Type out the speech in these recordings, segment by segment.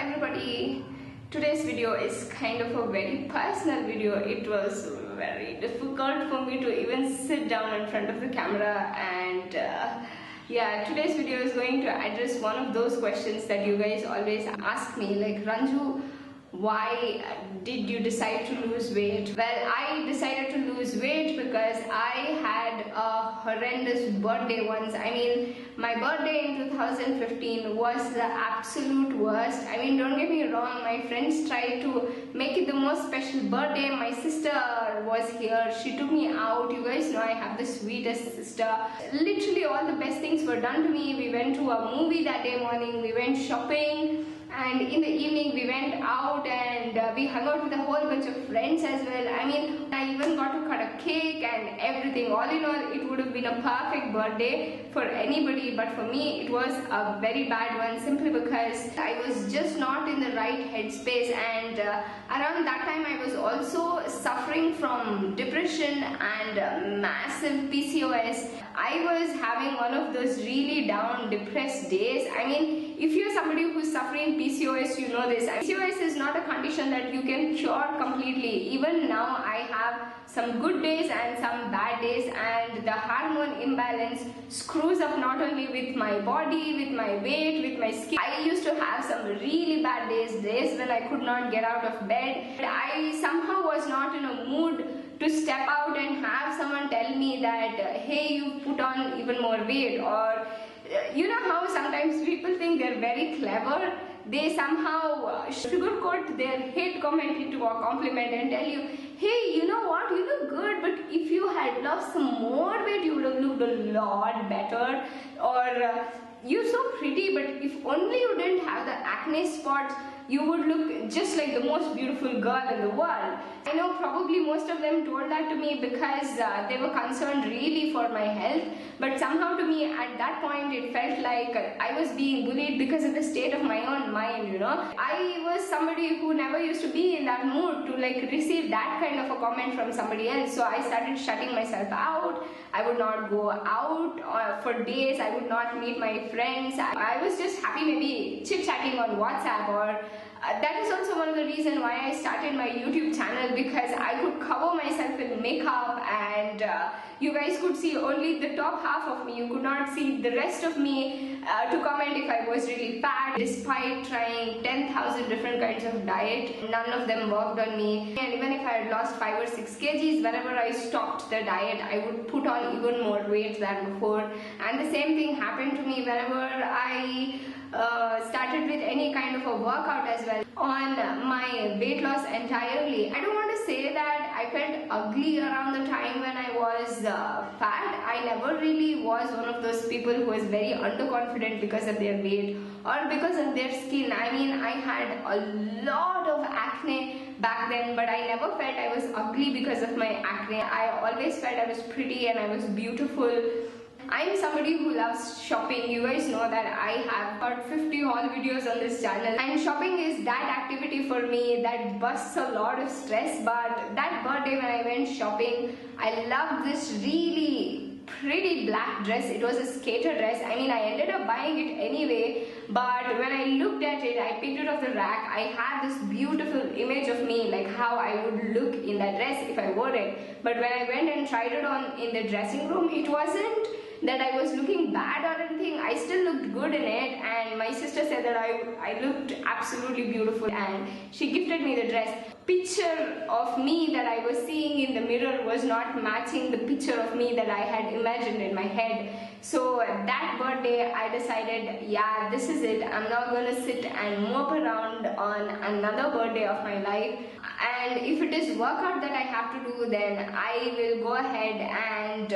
everybody. Today's video is kind of a very personal video. It was very difficult for me to even sit down in front of the camera, and yeah, today's video is going to address one of those questions that you guys always ask me, like, Ranju, why did you decide to lose weight? Well, I decided to lose weight because I had a horrendous birthday once. I mean, my birthday in 2015 was the absolute worst. I mean, don't get me wrong, my friends tried to make it the most special birthday. My sister was here, she took me out. You guys know I have the sweetest sister. Literally all the best things were done to me. We went to a movie that day morning, we went shopping, and in the evening we went out and we hung out with a whole bunch of friends as well. I mean, I even got to cut a cake and everything. All in all, it would have been a perfect birthday for anybody, but for me it was a very bad one, simply because I was just not in the right headspace. And around that time I was also suffering from depression and massive PCOS. I was having one of those really down, depressed days. I mean, if you're somebody who's suffering PCOS, you know this. PCOS is not a condition that you can cure completely. Even now, I have some good days and some bad days, and the hormone imbalance screws up not only with my body, with my weight, with my skin. I used to have some really bad days when I could not get out of bed. I somehow was not in a mood to step out and have someone tell me that, hey, you put on even more weight. Or you know how sometimes people think they're very clever, they somehow sugarcoat their hate comment into a compliment and tell you, hey, you know what, you look good, but if you had lost some more weight you would have looked a lot better. Or you're so pretty, but if only you didn't have the acne spots, you would look just like the most beautiful girl in the world. I know probably most of them told that to me because they were concerned really for my health, but somehow to me at that point it felt like I was being bullied because of the state of my own mind, you know. I was somebody who never used to be in that mood to like receive that kind of a comment from somebody else, so I started shutting myself out. I would not go out for days, I would not meet my friends. I was just happy maybe chit-chatting on WhatsApp. Or that is also one of the reasons why I started my YouTube channel, because I could cover myself in makeup and you guys could see only the top half of me. You could not see the rest of me to comment if I was really fat. Despite trying 10,000 different kinds of diet, none of them worked on me. And even if I had lost 5 or 6 kgs, whenever I stopped the diet, I would put on even more weight than before. And the same thing happened to me whenever I started with any kind of a workout as well on my weight loss entirely. I don't want to say that I felt ugly around the time when I was fat. I never really was one of those people who was very underconfident because of their weight or because of their skin. I mean, I had a lot of acne back then, but I never felt I was ugly because of my acne. I always felt I was pretty and I was beautiful. I'm somebody who loves shopping. You guys know that I have about 50 haul videos on this channel, and shopping is that activity for me that busts a lot of stress. But that birthday when I went shopping, I loved this really pretty black dress. It was a skater dress. I mean, I ended up buying it anyway, but when I looked at it, I picked it off the rack, I had this beautiful image of me, like how I would look in that dress if I wore it. But when I went and tried it on in the dressing room, it wasn't that I was looking bad or anything. I still looked good in it, and my sister said that I looked absolutely beautiful, and she gifted me the dress. Picture of me that I was seeing in the mirror was not matching the picture of me that I had imagined in my head. So that birthday I decided, yeah, this is it. I'm not gonna sit and mope around on another birthday of my life, and if it is workout that I have to do, then I will go ahead and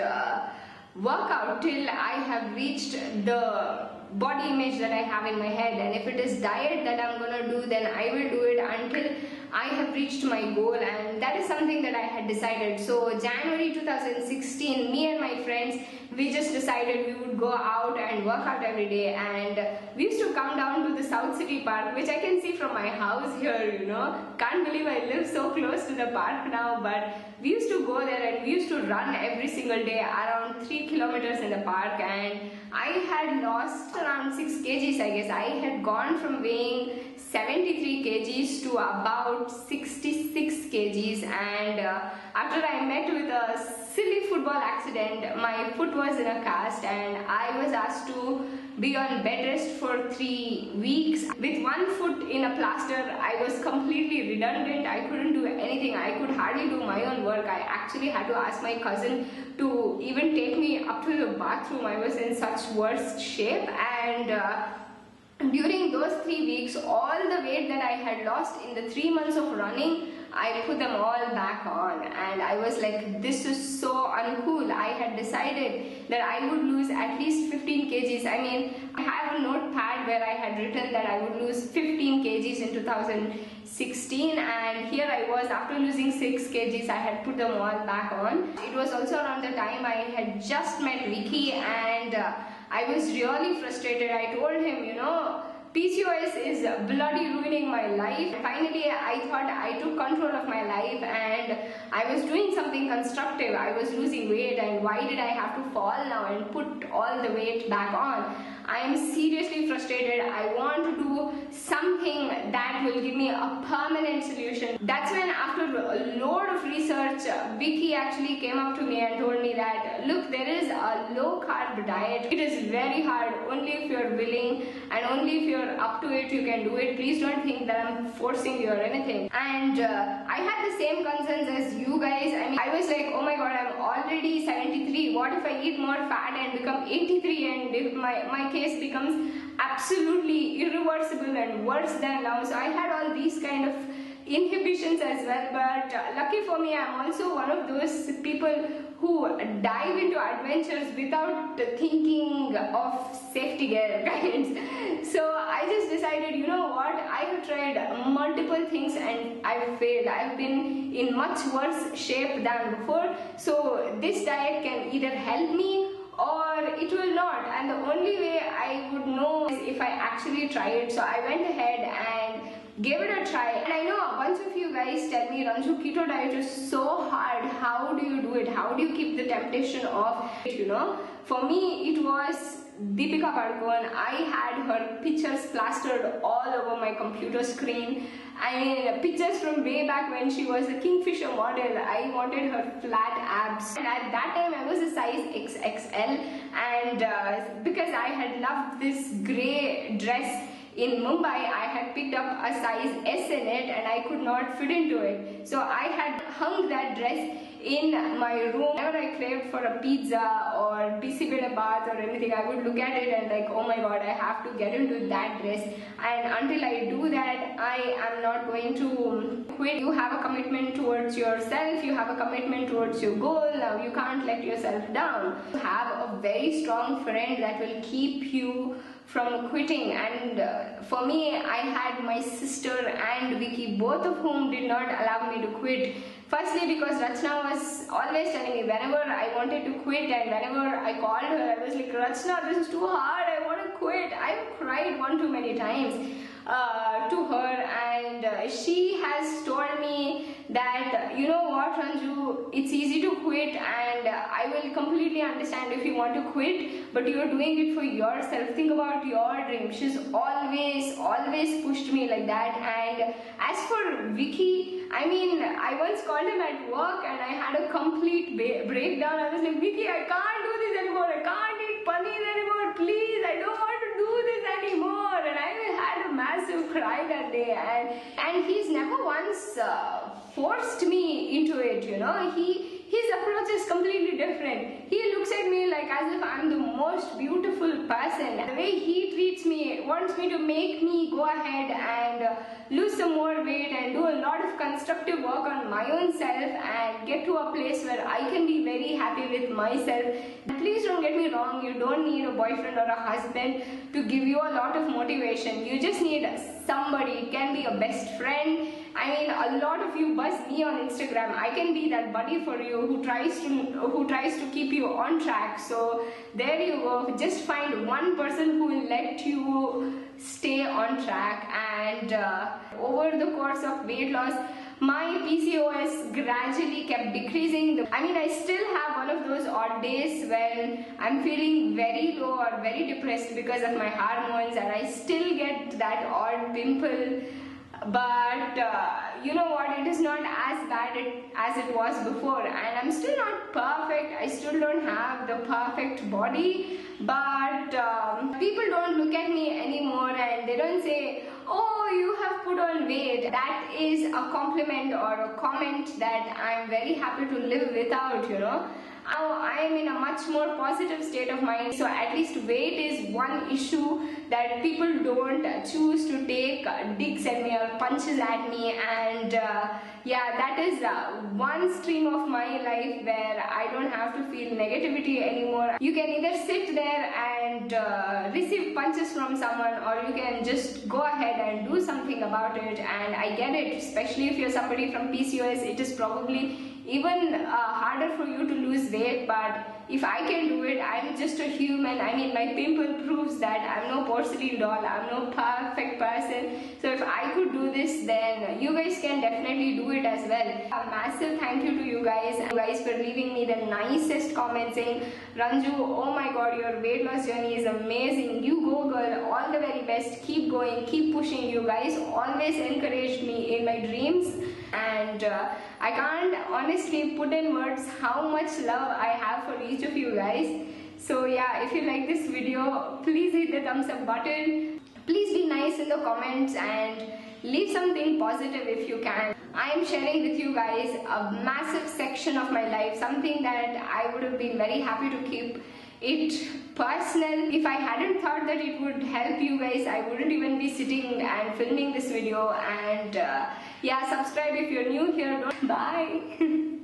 work out till I have reached the body image that I have in my head. And if it is diet that I'm gonna do, then I will do it until I have reached my goal, and that is something that I had decided. So January 2016, me and my friends, we just decided we would go out and work out every day. And we used to come down to the South City Park, which I can see from my house here, you know. Can't believe I live so close to the park now, but we used to go there and we used to run every single day around 3 kilometers in the park. And I had lost around 6 kgs, I guess. I had gone from weighing 73 kgs to about 66 kgs, and after I met with a silly football accident, my foot was in a cast and I was asked to be on bed rest for 3 weeks. With one foot in a plaster, I was completely redundant. I couldn't do anything. I could hardly do my own work. I actually had to ask my cousin to even take me up to the bathroom. I was in such worst shape, and during those 3 weeks, all the weight that I had lost in the 3 months of running, I put them all back on, and I was like, this is so uncool. I had decided that I would lose at least 15 kgs. I mean, I have a notepad where I had written that I would lose 15 kgs in 2016, and here I was, after losing 6 kgs, I had put them all back on. It was also around the time I had just met Vicky, and I was really frustrated. I told him, you know, PCOS is bloody ruining my life. Finally, I thought I took control of my life and I was doing something constructive. I was losing weight, and why did I have to fall now and put all the weight back on? I am seriously frustrated. I want to do something that will give me a permanent solution. That's when, after a load of research, Vicky actually came up to me and told me that, look, there is a low carb diet. It is very hard. Only if you're willing and only if you're up to it, you can do it. Please don't think that I'm forcing you or anything. And I had the same concerns as you guys. I mean, I was like, oh my god, I'm already 73. What if I eat more fat and become 83, and if my case becomes absolutely irreversible and worse than now? So I had all these kind of inhibitions as well, but lucky for me, I'm also one of those people who dive into adventures without thinking of safety gear, guys. So I just decided, you know what, I have tried multiple things and I've failed. I've been in much worse shape than before, so this diet can either help me or it will not, and the only way I would know is if I actually try it. So I went ahead and gave it a try, and I know a bunch of you guys tell me, Ranju, keto diet is so hard. How do you do it? How do you keep the temptation off? You know, for me it was Deepika Padukone. I had her pictures plastered all over my computer screen. I mean, pictures from way back when she was a Kingfisher model. I wanted her flat abs, and at that time I was a size XXL, and because I had loved this grey dress in Mumbai, I had picked up a size S in it and I could not fit into it. So I had hung that dress in my room. Whenever I craved for a pizza or bicycle bath or anything, I would look at it and like, oh my god, I have to get into that dress. And until I do that, I am not going to quit. You have a commitment towards yourself, you have a commitment towards your goal. Now you can't let yourself down. You have a very strong friend that will keep you from quitting, and for me, I had my sister and Vicky, both of whom did not allow me to quit. Firstly, because Rachna was always telling me whenever I wanted to quit, and whenever I called her, I was like, Rachna, this is too hard, I want to quit. I've cried one too many times to her, and she has told me that, you know what, Ranju, it's easy to quit, and I will completely understand if you want to quit, but you're doing it for yourself. Think about your dream. She's always pushed me like that. And as for Vicky, I mean, I once called him at work and I had a complete breakdown. I was like, Vicky, I can't do this anymore. I can't eat paneer anymore. Please, I don't want to do this anymore. And I had a massive cry that day. And he's never once forced me into it, you know. His approach is completely different. He looks at me like as if I'm the most beautiful person. The way he treats me, wants me to make me go ahead and lose some more weight and do a lot of constructive work on my own self and get to a place where I can be very happy with myself. Please don't get me wrong, you don't need a boyfriend or a husband to give you a lot of motivation. You just need somebody, it can be a best friend. I mean, a lot of you buzz me on Instagram. I can be that buddy for you who tries to keep you on track. So there you go. Just find one person who will let you stay on track. And over the course of weight loss, my PCOS gradually kept decreasing. I mean, I still have one of those odd days when I'm feeling very low or very depressed because of my hormones, and I still get that odd pimple. But you know what, it is not as bad as it was before, and I'm still not perfect. I still don't have the perfect body, but people don't look at me anymore and they don't say, oh, you have put on weight. That is a compliment or a comment that I'm very happy to live without, you know. Now I am in a much more positive state of mind, so at least weight is one issue that people don't choose to take digs at me or punches at me. And yeah, that is one stream of my life where I don't have to feel negativity anymore. You can either sit there and receive punches from someone, or you can just go ahead and do something about it. And I get it, especially if you're somebody from PCOS, it is probably even harder for you to lose weight. But if I can do it, I'm just a human. I mean, my pimple proves that I'm no porcelain doll, I'm no perfect person. So if I could do this, then you guys can definitely do it as well. A massive thank you to you guys for leaving me the nicest comment saying, Ranju, oh my god, your weight loss journey is amazing. You go girl, all the very best. Keep going, keep pushing. You guys always encouraged me in my dreams, and I can't honestly put in words how much love I have for each of you guys. So yeah, if you like this video, please hit the thumbs up button. Please be nice in the comments and leave something positive if you can. I am sharing with you guys a massive section of my life, something that I would have been very happy to keep it personal. If I hadn't thought that it would help you guys, I wouldn't even be sitting and filming this video. And yeah, subscribe if you're new here. Bye.